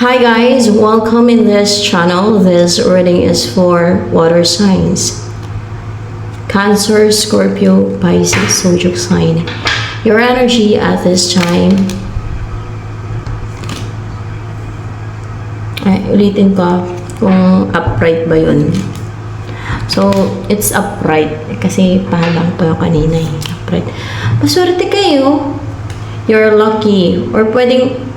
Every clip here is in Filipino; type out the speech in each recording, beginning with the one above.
Hi guys, welcome in this channel. This reading is for water signs. Cancer, Scorpio, Pisces, zodiac sign. Your energy at this time. Ay, ulitin ko kung upright ba yun. So, it's upright. Kasi pahalang ko yung kanina eh. Upright. Maswerte kayo. You're lucky. Or pwedeng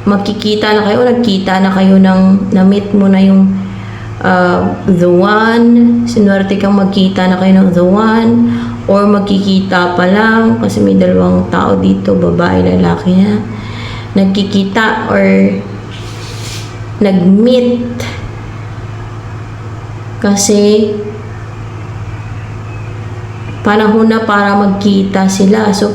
magkikita na kayo, nagkita na kayo ng na-meet mo na yung the one, sinuwerte kang magkita na kayo ng the one, or magkikita pa lang kasi may dalawang tao dito, babae, lalaki na nagkikita or nag-meet kasi panahon na para magkita sila. So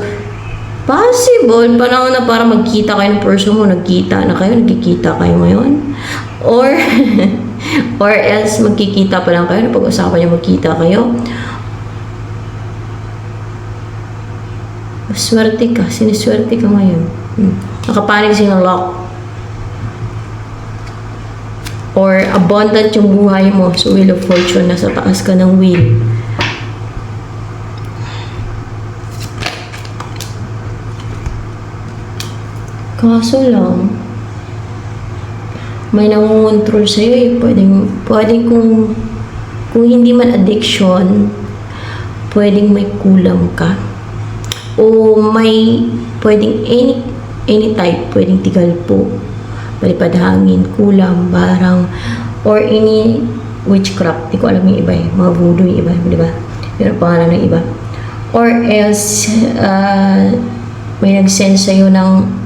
possible, panahon na para magkita kayo ng person mo, nagkita na kayo, nagkikita kayo ngayon. Or, or else, magkikita pa lang kayo, napag-usapan niyo magkita kayo. Swerte ka, siniswerte ka ngayon. Nakapanig siyang lock. Or, abundant yung buhay mo, so wheel of fortune, nasa taas ka ng wheel. Kaso lang, may nangungontrol sa'yo eh. Pwedeng kung hindi man addiction, pwedeng may kulang ka. O may, pwedeng any type, pwedeng tigalpo, palipad hangin, kulang, barang, or any witchcraft. Di ko alam yung iba eh. Mga voodoo yung iba, di ba? Pero pangalan ng iba. Or else, may nag-send sa'yo ng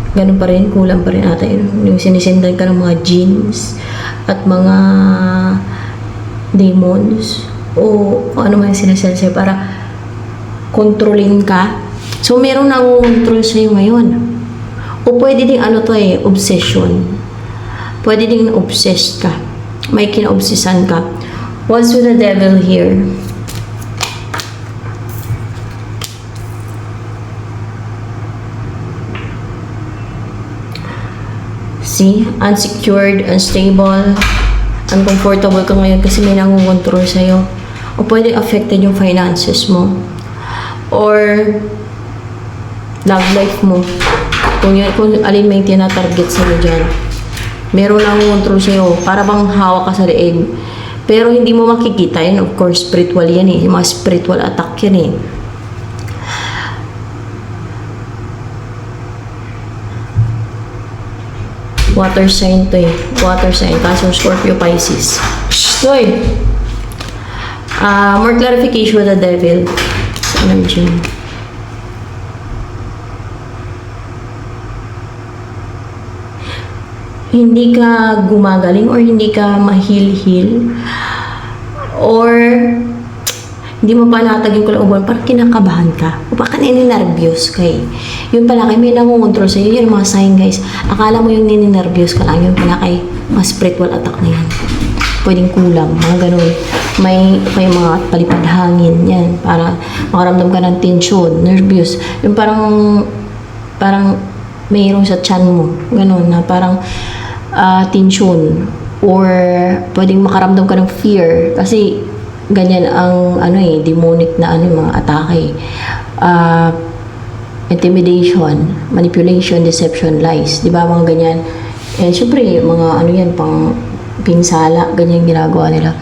ganun pa rin, kulang pa rin ata yun. Yung sinisendan ka ng mga jinns at mga demons o kung ano man yung sinesend sa'yo para kontrolin ka. So, meron nangungontrol sa'yo ngayon. O pwede din ano to eh, obsession. Pwede din obsessed ka. May kinaobsesan ka. What's with the devil here? See? Unsecured, unstable, uncomfortable ka ngayon kasi may nangungontrol sa'yo. O pwede affected yung finances mo. Or love life mo. Kung alin may tinatarget sa'yo dyan. Meron nangungontrol sa'yo. Para bang hawak ka sa leeg. Pero hindi mo makikita yun. Of course, spiritual yan eh. Yung mga spiritual attack yan eh. Water sign to eh. Water sign. Kaso Scorpio, Pisces. So eh. More clarification with the devil. Energy. Hindi ka gumagaling or hindi ka mahil-heal. Or hindi mo pa natagin ko lang ubuan, parang kinakabahan ka. O baka nininervyos ka eh. Yun pala kay may nangungontrol sa'yo. Yun mga sign guys. Akala mo yung nininervyos ka lang. Yun pala kay mga spiritual attack na yan. Pwedeng kulang. Mga ganun. May mga palipad hangin. Yan. Para makaramdam ka ng tension. Nervous. Yung parang mayroong sa tiyan mo. Ganun na parang tension. Or pwedeng makaramdam ka ng fear. Kasi ganyan ang demonic na mga atake. Intimidation, manipulation, deception, lies. Di ba mga ganyan? And syempre, mga yan, pang pinsala, ganyan ginagawa nila.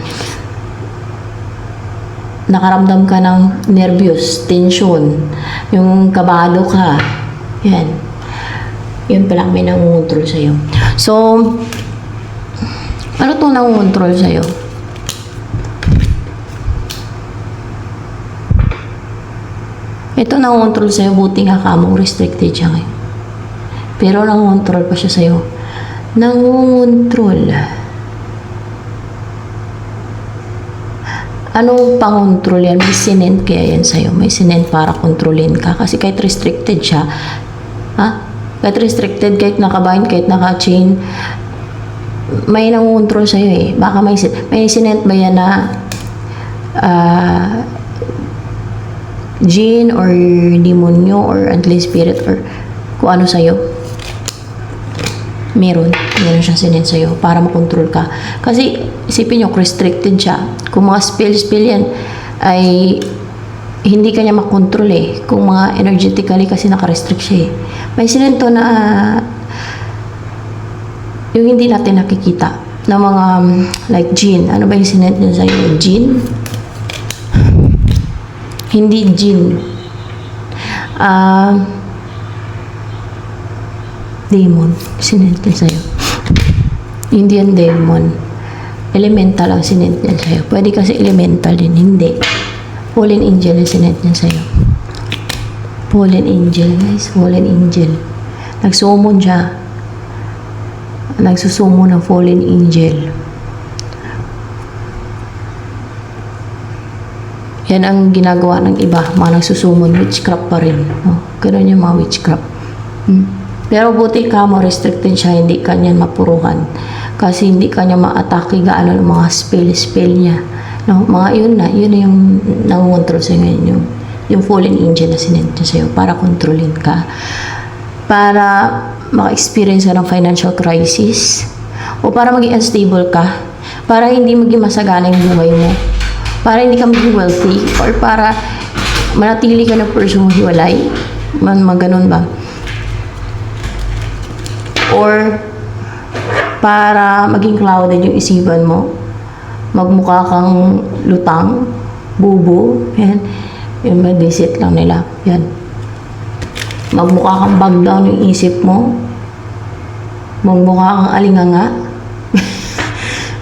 Nakaramdam ka ng nervous, tension, yung kabado ka. Yan. Yun pala may nangungontrol sa'yo. So, ano itong nangungontrol sa'yo? Ito nangongontrol sa'yo, buti nga kamong restricted siya ngayon. Pero nangongontrol pa siya sa'yo. Nangongontrol. Anong pangontrol yan? May sinent kaya yan sa'yo. May sinent para kontrolin ka. Kasi kahit restricted siya, kahit restricted, kahit nakabind, kahit naka-chain, may nangongontrol sa'yo eh. Baka may sinent ba yan na jinn or demonyo or unclean spirit or kung ano sa'yo. Meron siyang sinend sa'yo para makontrol ka. Kasi isipin nyo, restricted siya. Kung mga spell yan, ay hindi kanya makontrol eh. Kung mga energetically kasi nakarestrict siya eh. May sinend to na yung hindi natin nakikita na mga like jinn. Ano ba yung sinend niya sa'yo? Jinn? Hindi jinn. Demon. Sinend niya sa'yo. Hindi yan demon. Elemental ang sinend niya sa'yo. Pwede kasi elemental din. Hindi. Fallen angel yung sinend niya sa'yo. Fallen angel, guys. Fallen angel. Nagsummon siya. Nagsusumo ng fallen angel. Yan ang ginagawa ng iba. Mga nagsusumon. Witchcraft pa rin. Oh, ganun yung mga witchcraft. Pero buti ka mo, restricted siya, hindi kanya mapuruhan. Kasi hindi kanya ma-atake gaano ng mga spell niya. No, mga yun na yung nangontrol sa'yo ngayon, yung fallen angel na sinend niya sa'yo para kontrolin ka. Para maka-experience ka ng financial crisis. O para maging unstable ka. Para hindi maging masagana yung buhay mo. Para hindi ka maging wealthy. Or para manatili ka ng person mo hiwalay. Maganon ba? Or para maging clouded yung isipan mo, magmukha kang lutang, bubo, yan, yung mag-visit lang nila, yan. Magmukha kang bag down yung isip mo, magmukha kang alinganga,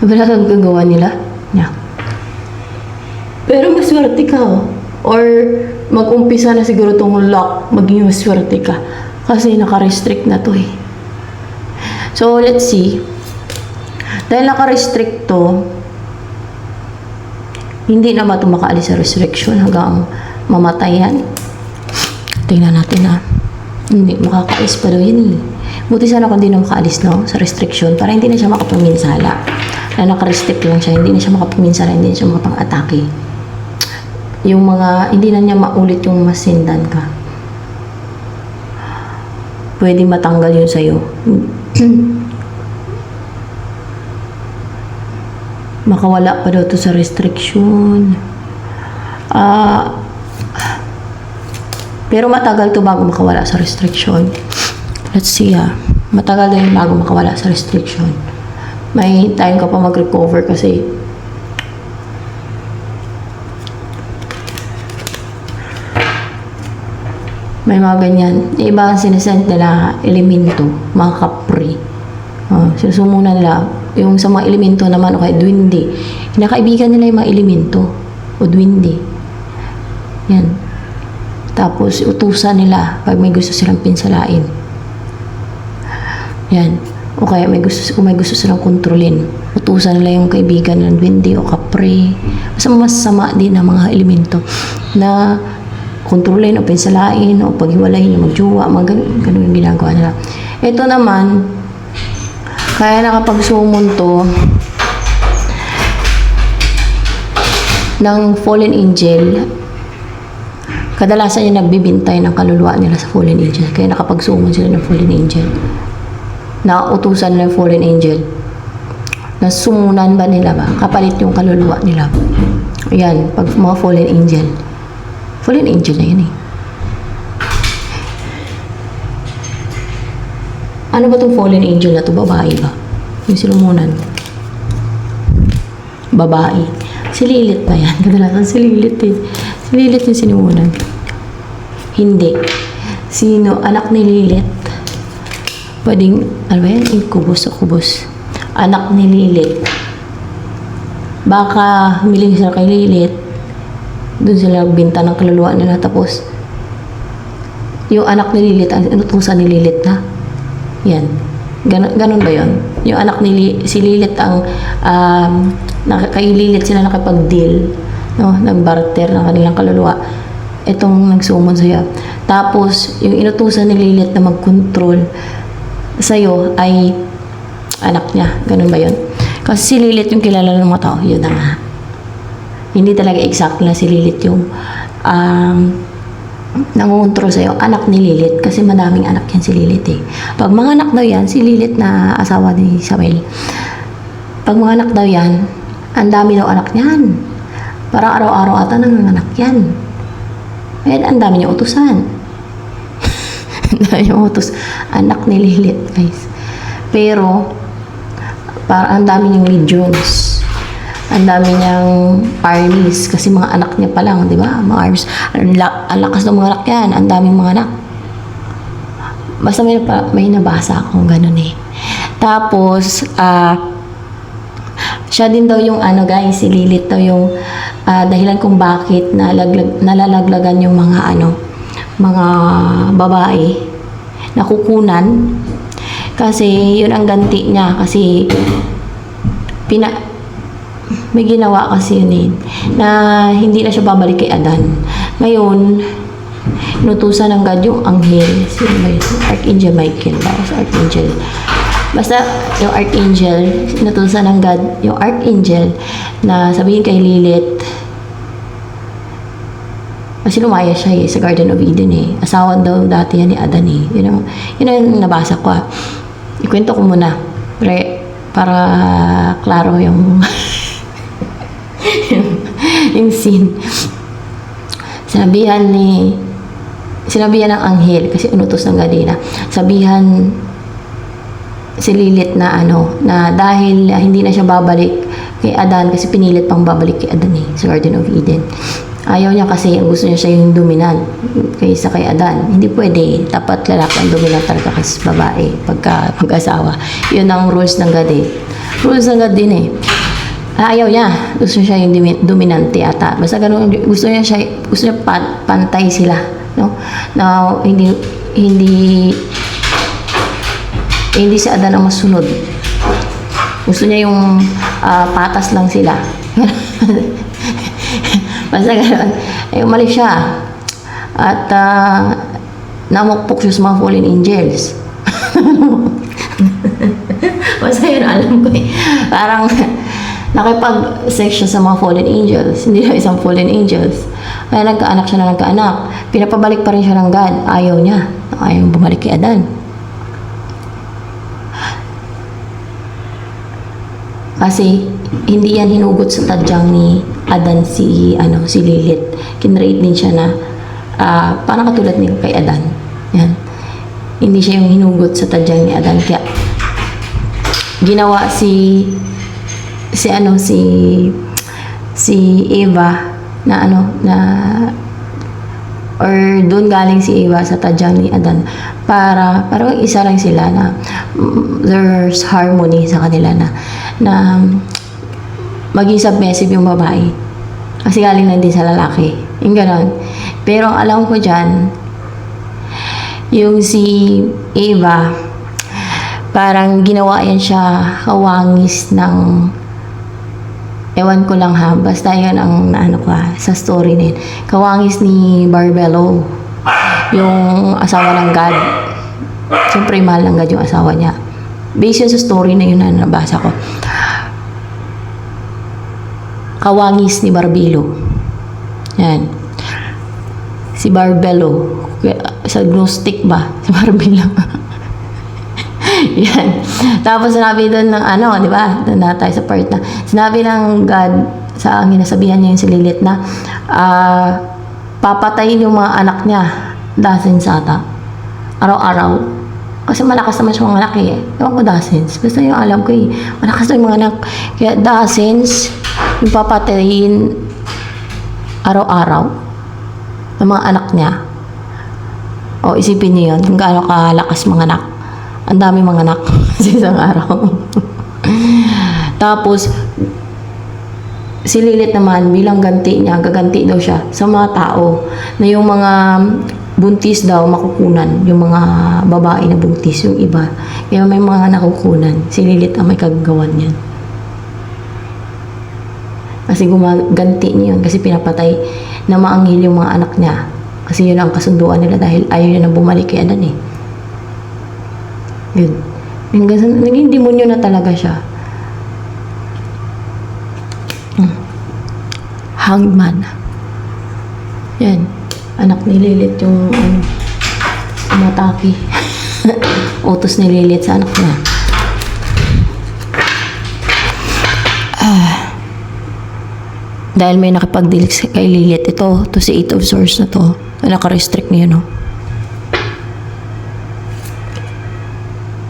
wala kang gagawa nila, yan. Pero maswerte ka, oh. Or mag-umpisa na siguro tong lock, maging maswerte ka, kasi naka-restrict na to eh. So, let's see. Dahil naka-restrict to, hindi na ba ito makaalis sa restriction hanggang mamatay yan? Tingnan natin ha. Hindi, makakaalis pa daw yan eh. Buti sana kung hindi na makaalis no, sa restriction para hindi na siya makapaminsala. Na naka-restrict lang siya, hindi na siya makapaminsala, hindi na siya makapang-atake. Yung mga, hindi na niya maulit yung masindan ka. Pwede matanggal yun sa'yo. Makawala pa daw to sa restriction. Pero matagal to bago makawala sa restriction. Let's see matagal din bago makawala sa restriction. May time ka pa mag-recover kasi may mga ganyan. Iba ang sinesend nila elemento, mga kapri. Sinusumuna nila. Yung sa mga elemento naman, o kaya duwende. Kinakaibigan nila yung mga elemento o duwende. Yan. Tapos, utusan nila pag may gusto silang pinsalain. Yan. O kaya may gusto silang kontrolin. Utusan nila yung kaibigan ng duwende o kapre. Masama din ang mga elemento na kontrolin o pinsalain o paghiwalayin yung magjowa, mga ganun yung ginagawa nila. Ito naman, kaya nakapag-summon to ng fallen angel. Kadalasan yung nagbibintay ng kaluluwa nila sa fallen angel. Kaya nakapag-summon sila ng fallen angel. Nautusan nila ng fallen angel. Nasumunan ba nila ba? Kapalit yung kaluluwa nila. Yan, pag mga fallen angel. Fallen angel na yun eh. Ano ba itong fallen angel na to? Babae ba? Yung sinumunan. Babae. Si Lilith ba yan? Kadalasan si Lilith eh. Si Lilith yung sinumunan. Hindi. Sino? Anak ni Lilith. Pwedeng, ano ba yan? Incubus o kubus. Anak ni Lilith. Baka humiling sila kay Lilith. Doon sila nagbinta ng kaluluwa nila. Tapos, yung anak ni Lilith, ang inutusan ni Lilith na, yan. Ganun ba yun? Yung anak ni si Lilith ang, kay Lilith sila nakipag-deal, no? Nag-barter ng kanilang kaluluwa. Itong nagsummon sa'yo. Tapos, yung inutusan ni Lilith na mag-control sa'yo ay anak niya. Ganun ba yun? Kasi si Lilith yung kilala ng mga tao. Yun na nga. Hindi talaga exact na si Lilith yung nangungontrol sa'yo, anak ni Lilith. Kasi madaming anak yan si Lilith eh. Pag mga anak daw yan, si Lilith na asawa ni Samuel. Pag mga anak daw yan, ang dami daw anak niyan. Parang araw-araw ata nanganganak yan. Kaya ang dami niya utusan. Ang dami niya utos. Anak ni Lilith, guys. Pero, parang ang dami niyang legions. Ang dami niyang armies. Kasi mga anak niya pa lang, di ba? Mga armies. Ang lakas ng mga anak yan. Ang daming mga anak. Basta may nabasa akong ganun eh. Tapos, siya din daw yung guys, si Lilith daw yung dahilan kung bakit nalalaglagan yung mga mga babae na kukunan. Kasi yun ang ganti niya. Kasi may ginawa kasi yun eh, na hindi na siya babalik kay Adan. Ngayon, inutusan ng God yung anghel, Archangel Michael ba? Archangel. Basta yung Archangel, inutusan ng God yung Archangel na sabihin kay Lilith, kasi lumaya siya sa Garden of Eden eh. Asawa daw dati yan ni Adan eh. Yun ang nabasa ko. Ikwento ko muna. Para klaro yung yung scene. Sinabihan ng anghel, kasi unutos ng Gadina. Sabihan si Lilith na na dahil hindi na siya babalik kay Adan, kasi pinilit pang babalik kay Adan eh, sa Garden of Eden. Ayaw niya kasi, gusto niya siya yung dominant kaysa kay Adan. Hindi pwede. Dapat lalaki ang dominant talaga kasi babae pagka mag-asawa. Yun ang rules ng God eh. Rules ng God din eh. Ayaw niya. Gusto niya siya yung dominante ata. Basta ganun, gusto niya pantay sila. No? Na hindi si Adan ang masunod. Gusto niya yung patas lang sila. Basta gano'n. Umalis siya. At namukpok siya sa mga fallen angels. Basta yun, alam ko eh. Parang nakipag-sex siya sa mga fallen angels. Hindi na isang fallen angels. Kaya nagkaanak siya na nagkaanak. Pinapabalik pa rin siya ng God. Ayaw niya. Ayaw bumalik kay Adan. Kasi hindi yan hinugot sa tadyang ni Adan si Lilith. Kinrate din siya na parang katulad ni kay Adan. Yan. Hindi siya yung hinugot sa tadyang ni Adan. Kaya ginawa si Eva or doon galing si Eva sa tadyang ni Adan para parang isa lang sila na there's harmony sa kanila na maging submissive yung babae. Kasi galing lang din sa lalaki. Yung ganon. Pero ang alam ko dyan, yung si Eva, parang ginawa yan siya kawangis ng, ewan ko lang ha, basta yan ang sa story na yun. Kawangis ni Barbelo, yung asawa ng God. Siyempre, mahal ng God yung asawa niya. Based yun sa story na yun na nabasa ko. Kawangis ni Barbelo. Yan. Si Barbelo. Sa Gnostic ba? Si Barbelo. Yan. Tapos sinabi doon ng di ba? Doon na tayo sa part na. Sinabi ng God sa ginasabihan niya yung si Lilith na papatayin yung mga anak niya. Dozens ata. Araw-araw. Kasi malakas naman siya mga anak eh. Ewan ko dozens. Basta yung alam ko eh. Malakas na yung mga anak. Kaya dozens yung papatayin araw-araw ng mga anak niya. O isipin niyo yun. Kung gaano kalakas mga anak. Ang dami mga anak sa isang araw. Tapos, si Lilith naman, bilang ganti niya, gaganti daw siya sa mga tao na yung mga buntis daw makukunan. Yung mga babae na buntis, yung iba. Kaya may mga nakukunan. Si Lilith ang may kagagawan yan. Kasi gumaganti niya yun. Kasi pinapatay na maanghil yung mga anak niya. Kasi yun ang kasunduan nila dahil ayaw niya na bumalik kay Adan eh. Yun. Naging demonyo na talaga siya. Hanged man. Yan. anak ni Lilith yung umatake. Utos ni Lilith sa anak niya. Dahil may nakipag-deal kay Lilith, to si Eight of Swords na to, naka-restrict niya, no?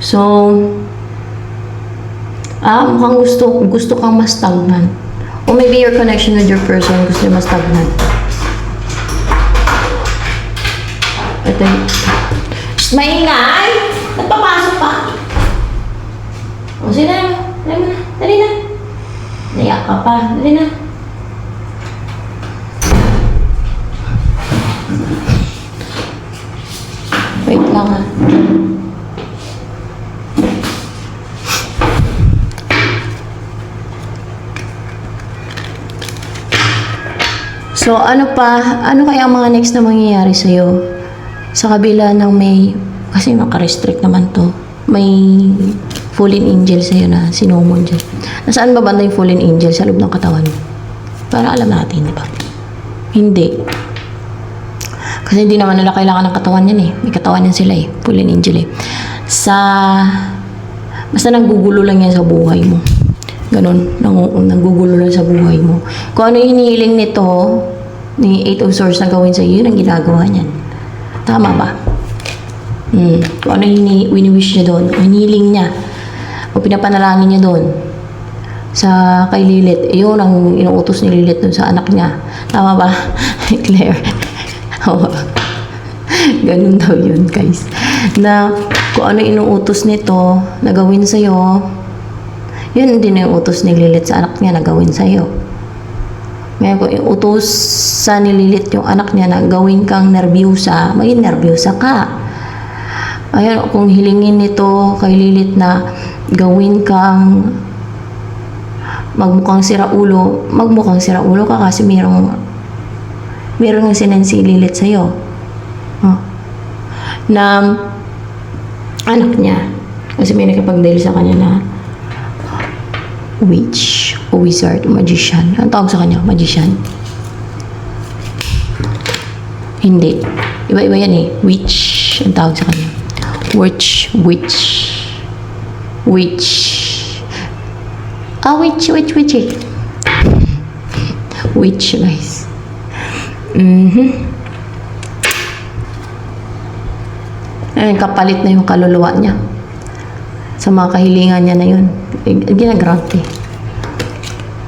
So, mukhang gusto kang mas stagnant. Or maybe your connection with your person gusto niya mas stagnant. Ito yung... Shh, maingay! Nagpapasok pa! O, sige na. Dali mo na. Dali na. Naiyak ka pa. Dali na. Wait lang ha. So, ano kaya ang mga next na mangyayari sa'yo? Sa kabila ng kasi naka-restrict naman to, may fallen angel sa'yo na sinumon dyan. Nasaan ba banda yung fallen angel? Sa loob ng katawan mo? Para alam natin, di ba? Hindi. Kasi hindi naman nila kailangan ng katawan yan eh. May katawan yan sila eh. Fallen angel eh. Basta nanggugulo lang yan sa buhay mo. Ganon. Nanggugulo lang sa buhay mo. Kung ano yung hinihiling nito, ni Eight of Swords na gawin sa iyo, yun ang ginagawa niyan. Tama ba? Kung ano yung wini-wish niya doon, hinihiling niya, o pinapanalangin niya doon, sa kay Lilith, yun ang inuutos ni Lilith doon sa anak niya. Tama ba? Claire. Ganun daw yun, guys. Na kung ano inuutos nito na gawin sa'yo, yun din yung utos ni Lilith sa anak niya na gawin sa'yo. Ngayon, kung iutos sa ni Lilith yung anak niya na gawin kang nerbyusa, maging nerbyusa ka. Ayun, kung hilingin nito kay Lilith na gawin kang magmukhang siraulo, magmukhang siraulo ka kasi merong ng sinensi Lilith sa'yo. Na anak niya. Kasi may nakipag-deal sa kanya na witch o wizard o magician. Ang tawag sa kanya? Magician. Hindi. Iba-iba yan eh. Witch. Ang tawag sa kanya. Witch. Witch, guys. Ayun, kapalit na yung kaluluwa niya. Sa mga kahilingan niya na yun. Ginagrant eh.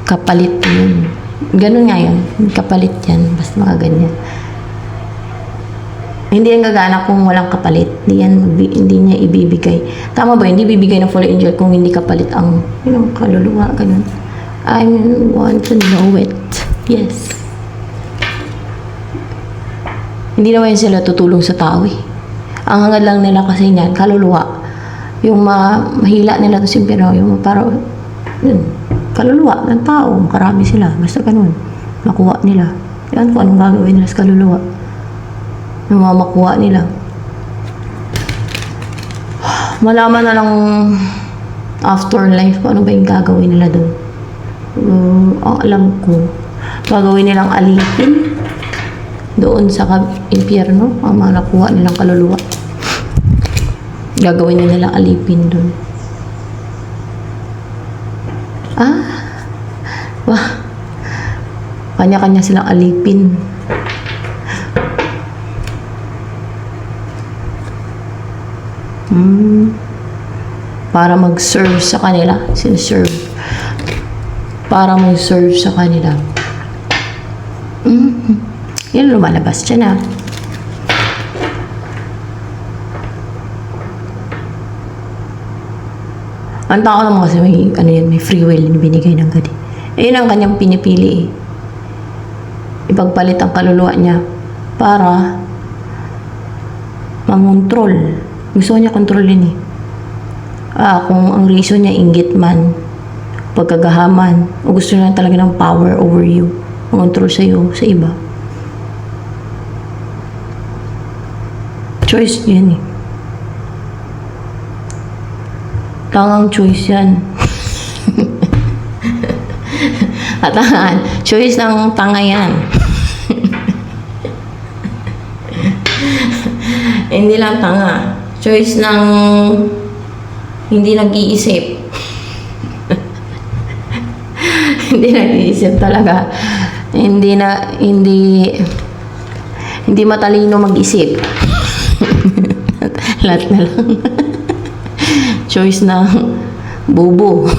Kapalit yun. Ganun nga yun. Kapalit yan. Basta mga ganyan. Hindi yan gagana kung walang kapalit. Hindi niya ibibigay. Tama ba? Hindi bibigay ng fallen angel kung hindi kapalit ang kaluluwa. Ganun. I want to know it. Yes. Hindi naman sila tutulong sa tao eh. Ang hangad lang nila kasi niyan, kaluluwa. Yung mahila nila to simpiro, yung parang kaluluwa ng tao, makarami sila, basta ganun, makuha nila. Yan kung anong gagawin nila sa kaluluwa. Yung makuha nila. Malaman na lang afterlife kung ano ba yung gagawin nila doon. Alam ko, gagawin nilang alipin doon sa impyerno, ang mga nakuha nilang kaluluwa. Gagawin na nilang alipin doon. Wah. Kanya-kanya silang alipin. Para mag-serve sa kanila. Sinaserve. Para mag-serve sa kanila. Yan lumalabas dyan Ang tao naman kasi may free will na binigay ng God. Yun ang kanyang pinipili Ipagpalit ang kaluluwa niya para mamontrol. Gusto niya kontrolin kung ang reason niya inggit man, pagkagahaman, o gusto niya talaga ng power over you, mamontrol sa'yo, sa iba. Choice yan Tangang choice yan. Choice ng tanga yan. hindi lang tanga. Choice ng hindi nag-iisip. Hindi nag-iisip talaga. Hindi matalino mag-isip. Lahat na lang. Choice ng bobo.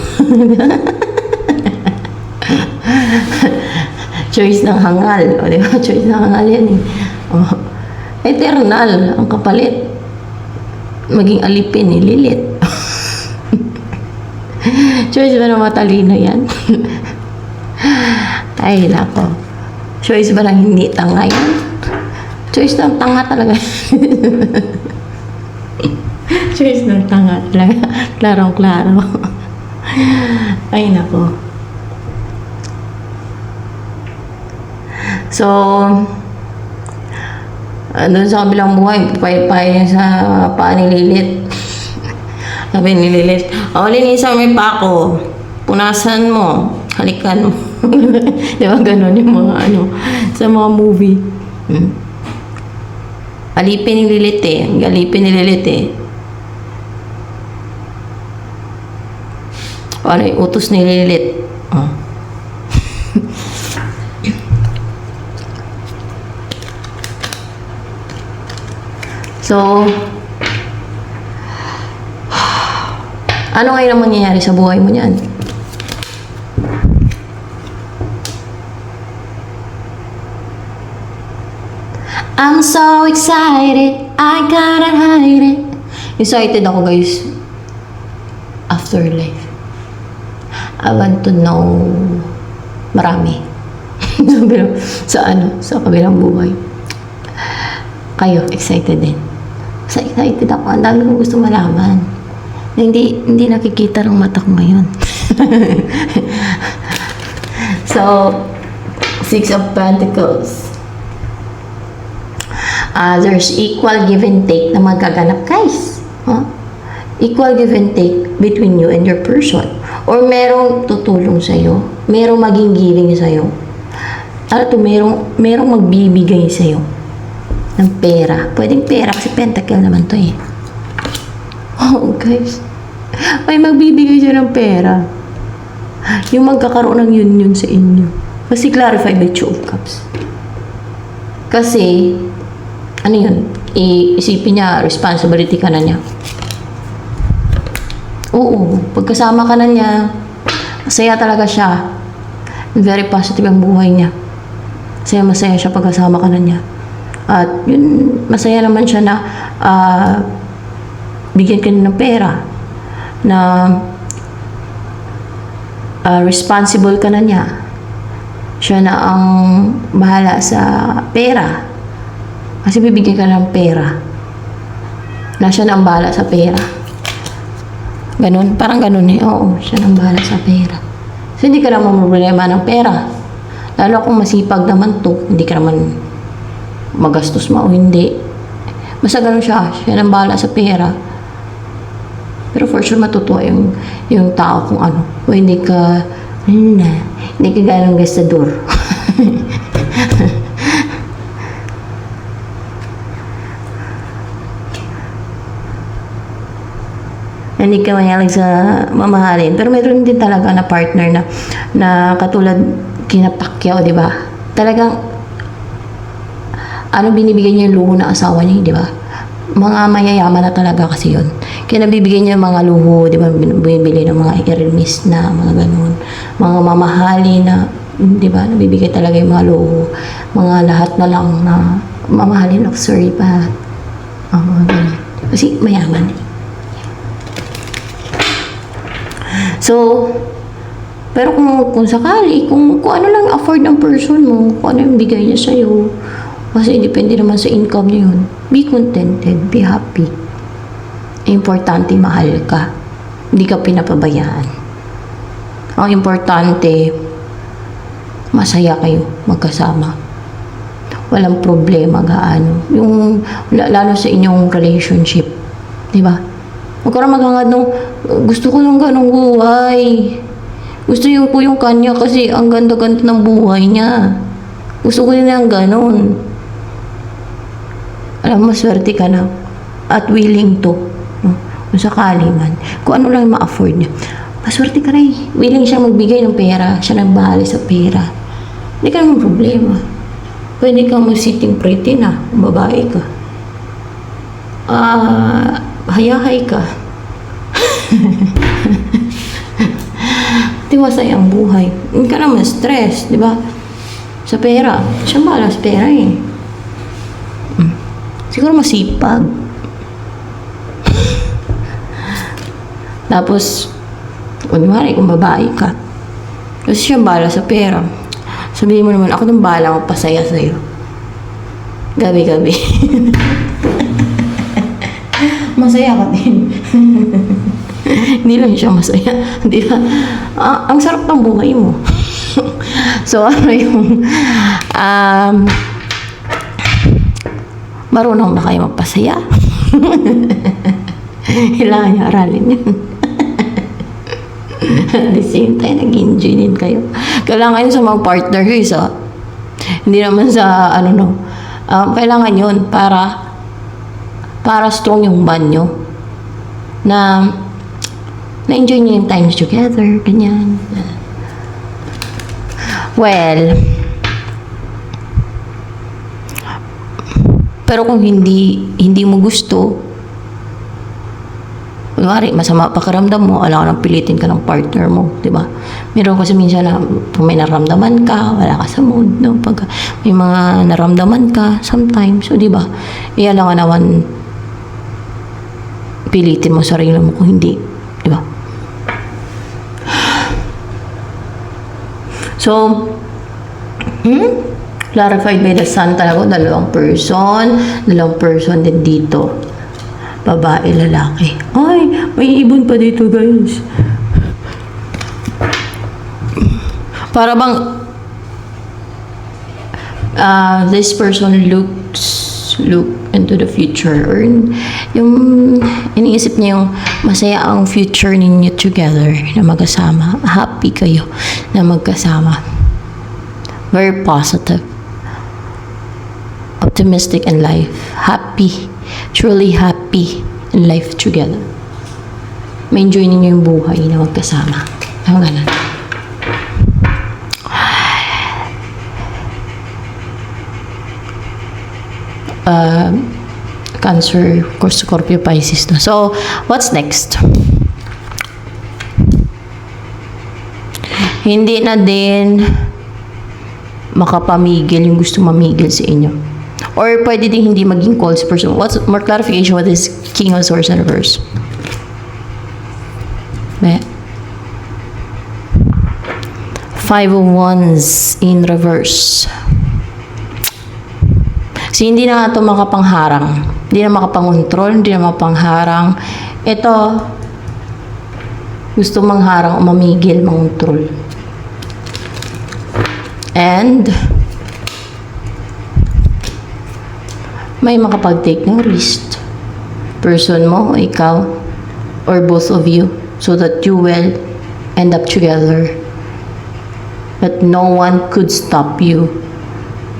Choice ng hangal. O, di ba? Choice ng hangal yan eh. Oh. Eternal. Ang kapalit. Maging alipin eh. Lilit. Choice ba na matalino yan? Ay, nako. Choice ba lang hindi tanga yan? Choice ng tanga talaga. Choice ng tanga talaga. Klarong-klaro. Ay, nako. So, doon sa kabilang buhay, paypay sa paa ni Lilith. Sabi ni Lilith, linisan mo yung pako. Punasan mo. Halikan mo. Di ba ganun yung mga sa mga movie. Alipin ni Lilith eh. Alipin ni Lilith eh. Ano yung utos ni Lilith? So, ano ngayon ang mangyayari sa buhay mo niyan? I'm so excited, I can't hide it. Excited ako guys. Afterlife. I want to know marami. Sa kabilang buhay. Kayo, excited din. Sa excited ako. Ang dami kong gusto malaman. Na hindi nakikita ng mata ko ngayon. So, Six of Pentacles. There's equal give and take na magaganap, guys. Equal give and take between you and your person. Or merong tutulong sa'yo. Merong maging giving sa'yo. Merong magbibigay sa'yo ng pera. Pwedeng pera kasi pentacle naman to eh. Oh, guys. May magbibigay siya ng pera. Yung magkakaroon ng union sa inyo. Kasi clarify by Two of Cups. Kasi, ano yun? Isipin niya, responsibility ka na niya. Oo, pagkasama ka na niya, masaya talaga siya. Very positive ang buhay niya. Masaya siya pagkasama ka na niya. At yun, masaya naman siya na bigyan ka ng pera. Na responsible ka na niya. Siya na ang bahala sa pera. Kasi bibigyan ka ng pera. Na siya na ang bahala sa pera. Ganun, parang ganun eh. Oo, siya na ang bahala sa pera. So, hindi ka naman problema ng pera. Lalo kung masipag naman to, hindi ka naman magastos mo o hindi. Basta ganun siya. Siya na ang bahala sa pera. Pero for sure matutuwa yung tao kung ano. O hindi ka ganong gastador. Hindi ka mayalag sa mamahalin. Pero mayroon din talaga na partner na katulad kina Pacquiao, di ba? Talagang binibigyan niya yung luho ng asawa niya, di ba? Mga mayayaman na talaga kasi yun. Kaya nabibigyan niya yung mga luho, di ba? Bumibili ng mga Hermes na, mga ganun. Mga mamahali na, di ba? Nabibigay talaga yung mga luho. Mga lahat na lang na mamahali, luxury pa. Mga ganun. Kasi mayaman eh. So, pero kung sakali, kung ano lang afford ng person mo, kung ano yung bigay niya sa'yo, kasi depende naman sa income niya yun, be contented, be happy. Importante, mahal ka. Hindi ka pinapabayaan. Ang importante, masaya kayo magkasama. Walang problema gaano. Yung, lalo sa inyong relationship. Diba? Huwag ka na maghangad nung, gusto ko ng ganong buhay. Gusto ko yung kanya kasi ang ganda-ganda ng buhay niya. Gusto ko yung ganon. Alam mo, swerte ka na. at willing to, no? Kung sakali man, kung ano lang yung ma-afford niya. Maswerte ka rin. Willing siya magbigay ng pera. Siya nagbahala sa pera. Hindi ka naman problema. Pwede kang mag-sitting pretty na. Kung babae ka. Hayahay ka. Di masaya ang buhay. Hindi ka naman stress, di ba? Sa pera. Siya bahala sa pera eh. Siguro masipag. Tapos, kunwari, kung babae ka, kasi siya bahala sa pera. Sabihin mo naman, ako nang bahala magpasaya sa'yo. Gabi-gabi. Masaya ka din. Hindi lang siya masaya. Di ba? Ang sarap ng buhay mo. So, ano yung... marunong na kayo magpasaya. Kailangan niya aralin yun. At the same time, nag-enjoy din kayo. Kailangan yun sa mga partner ko isa. Hindi naman sa, kailangan yun para strong yung bond nyo. Na-enjoy nyo yung times together, ganyan. Well, pero kung hindi mo gusto, kunwari, masama pakiramdam mo, alam ko nang pilitin ka ng partner mo, di ba? Meron kasi minsan na kung may naramdaman ka, wala ka sa mood, no? Pag may mga naramdaman ka, sometimes, so di ba? Alam ka naman, pilitin mo sarili mo kung hindi, di ba? So, clarified by the sun talaga, dalawang person din dito. Babae, lalaki. Ay, may ibon pa dito, guys. Para bang this person look into the future, or yung iniisip niya yung masaya ang future ninyo together na magkasama. Happy kayo na magkasama. Very positive. Optimistic in life. Happy. Truly happy in life together. Ma-enjoy ninyo yung buhay na magkasama. Ang ganun. Cancer, Scorpio, Pisces na. So, what's next? Hindi na din makapamigil yung gusto mamigil sa inyo. Or pwede din hindi maging cold person. What's more clarification? What is King of Swords in reverse? Five of Wands in reverse. So, hindi na ito makapangharang. Hindi na makapangontrol, hindi na makapangharang. Ito, gusto mangharang o mamigil, mangontrol. And, may makapag-take ng risk. Person mo, o ikaw, or both of you, so that you will end up together. That no one could stop you.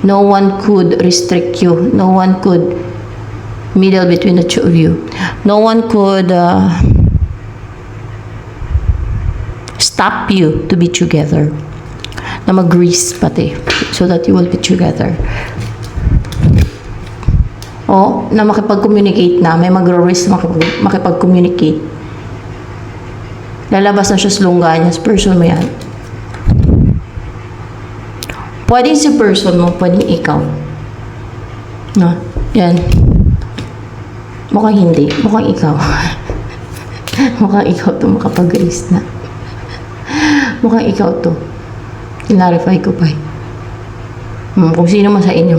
No one could restrict you. No one could middle between the two of you. No one could stop you to be together. Na mag-risk pati, so that you will be together. O, na makipag-communicate na, may mag-risk makipag-communicate. Lalabas na siya sa lungga niya, sa person mo yan. Pwedeng si person mo, pwedeng ikaw. No? Yan. Mukhang hindi. Mukhang ikaw. Mukhang ikaw to makapag-risk na. Mukhang ikaw to. Clarify ko pa eh. Kung sino man sa inyo.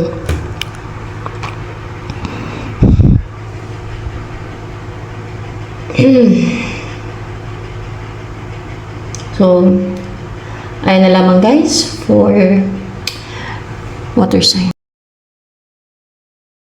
So, ayun na lamang guys for water sign.